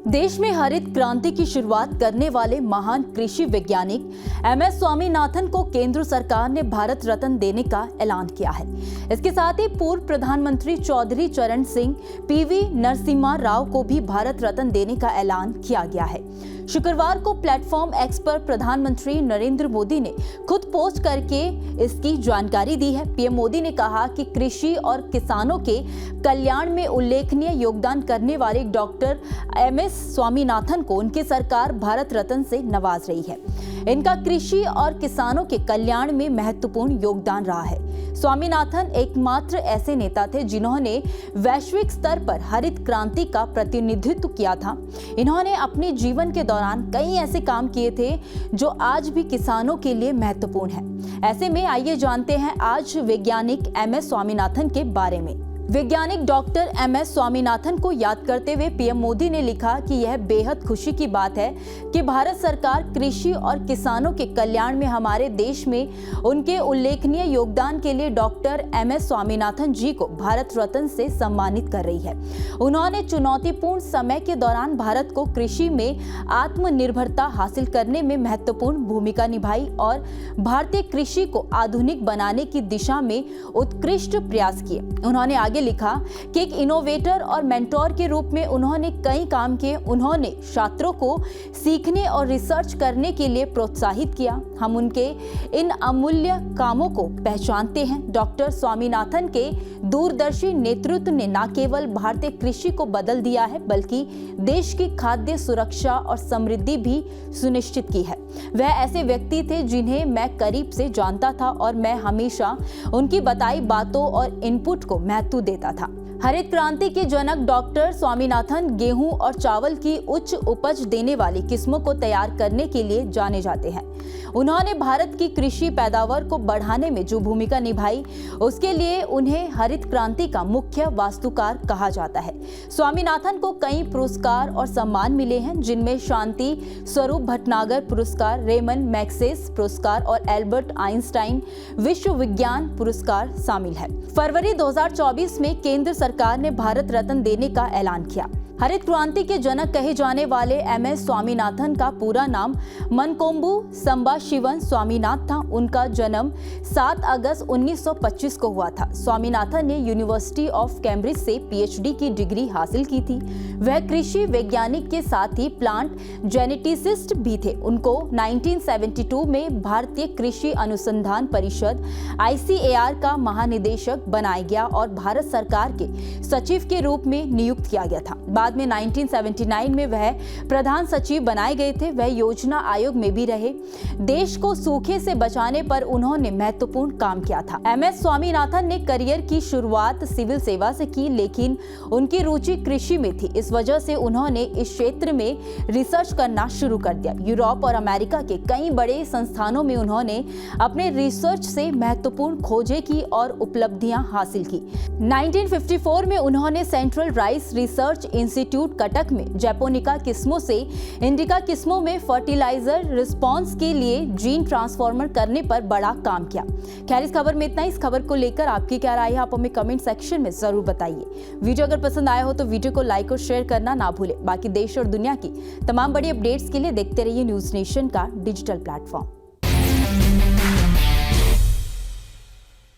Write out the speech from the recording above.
देश में हरित क्रांति की शुरुआत करने वाले महान कृषि वैज्ञानिक MS स्वामीनाथन को केंद्र सरकार ने भारत रत्न देने का ऐलान किया है। इसके साथ ही पूर्व प्रधानमंत्री चौधरी चरण सिंह, PV नरसिम्हा राव को भी भारत रत्न देने का ऐलान किया गया है। शुक्रवार को प्लेटफॉर्म X पर प्रधानमंत्री नरेंद्र मोदी ने खुद पोस्ट करके इसकी जानकारी दी है। PM मोदी ने कहा कि कृषि और किसानों के कल्याण में उल्लेखनीय योगदान करने वाले डॉक्टर MS स्वामीनाथन को उनकी सरकार भारत रत्न से नवाज रही है। इनका कृषि और किसानों के कल्याण में महत्वपूर्ण योगदान रहा है। स्वामीनाथन एकमात्र ऐसे नेता थे जिन्होंने वैश्विक स्तर पर हरित क्रांति का प्रतिनिधित्व किया था। इन्होंने अपने जीवन के दौरान कई ऐसे काम किए थे जो आज भी किसानों के लिए महत्वपूर्ण है। ऐसे में आइए जानते हैं आज वैज्ञानिक MS स्वामीनाथन के बारे में। वैज्ञानिक डॉक्टर MS स्वामीनाथन को याद करते हुए PM मोदी ने लिखा कि यह बेहद खुशी की बात है कि भारत सरकार कृषि और किसानों के कल्याण में हमारे देश में उनके उल्लेखनीय योगदान के लिए डॉक्टर MS स्वामीनाथन जी को भारत रत्न से सम्मानित कर रही है। उन्होंने चुनौतीपूर्ण समय के दौरान भारत को कृषि में आत्मनिर्भरता हासिल करने में महत्वपूर्ण भूमिका निभाई और भारतीय कृषि को आधुनिक बनाने की दिशा में उत्कृष्ट प्रयास किए। उन्होंने आगे लिखा कि एक इनोवेटर और मेंटोर के रूप में उन्होंने कई काम किए। उन्होंने छात्रों को सीखने और रिसर्च करने के लिए प्रोत्साहित किया। हम उनके इन अमूल्य कामों को पहचानते हैं। डॉक्टर स्वामीनाथन के दूरदर्शी नेतृत्व ने न केवल भारतीय कृषि को बदल दिया है बल्कि देश की खाद्य सुरक्षा और समृद्धि भी सुनिश्चित की है। वह ऐसे व्यक्ति थे जिन्हें मैं करीब से जानता था और मैं हमेशा उनकी बताई बातों और इनपुट को महत्व देता था। हरित क्रांति के जनक डॉक्टर स्वामीनाथन गेहूं और चावल की उच्च उपज देने वाली किस्मों को तैयार करने के लिए जाने जाते हैं। उन्होंने भारत की कृषि पैदावार को बढ़ाने में जो भूमिका निभाई उसके लिए उन्हें हरित क्रांति का मुख्य वास्तुकार कहा जाता है। स्वामीनाथन को कई पुरस्कार और सम्मान मिले हैं जिनमें शांति स्वरूप भटनागर पुरस्कार, रेमन मैग्सेसे पुरस्कार और एल्बर्ट आइंस्टाइन विश्व विज्ञान पुरस्कार शामिल है। फरवरी 2024 में केंद्र सरकार ने भारत रत्न देने का ऐलान किया। हरित क्रांति के जनक कहे जाने वाले MS स्वामीनाथन का पूरा नाम मनकोम्बु संबाशिवन स्वामीनाथन था। उनका जन्म 7 अगस्त 1925 को हुआ था। स्वामीनाथन ने यूनिवर्सिटी ऑफ कैम्ब्रिज से PhD की डिग्री हासिल की थी। वह कृषि वैज्ञानिक के साथ ही प्लांट जेनेटिसिस्ट भी थे। उनको 1972 में भारतीय कृषि अनुसंधान परिषद ICAR का महानिदेशक बनाया गया और भारत सरकार के सचिव के रूप में नियुक्त किया गया था। बाद में 1979 में वह प्रधान सचिव बनाए गए थे। वह योजना आयोग में भी रहे। देश को सूखे से बचाने पर उन्होंने महत्वपूर्ण काम किया था। MS स्वामीनाथन ने करियर की शुरुआत सिविल सेवा से की, लेकिन उनकी रुचि कृषि में थी। इस वजह से उन्होंने इस क्षेत्र में रिसर्च करना शुरू कर दिया। यूरोप और अमेरिका के कई बड़े संस्थानों में उन्होंने अपने रिसर्च से महत्वपूर्ण खोजें की और उपलब्धियां हासिल की। 1954 में उन्होंने central rice research institute Cuttack में जैपोनिका किस्मों से इंडिका किस्मों में फर्टिलाइजर रिस्पांस के लिए जीन ट्रांसफॉर्मर करने पर बड़ा काम किया। खैर, इस खबर में इतना। इस खबर को लेकर आपकी क्या राय है आप हमें कमेंट सेक्शन में जरूर बताइए। वीडियो अगर पसंद आया हो तो वीडियो को लाइक और शेयर करना ना भूलें। बाकी देश और दुनिया की तमाम बड़ी अपडेट्स के लिए देखते रहिए न्यूज नेशन का डिजिटल प्लेटफॉर्म।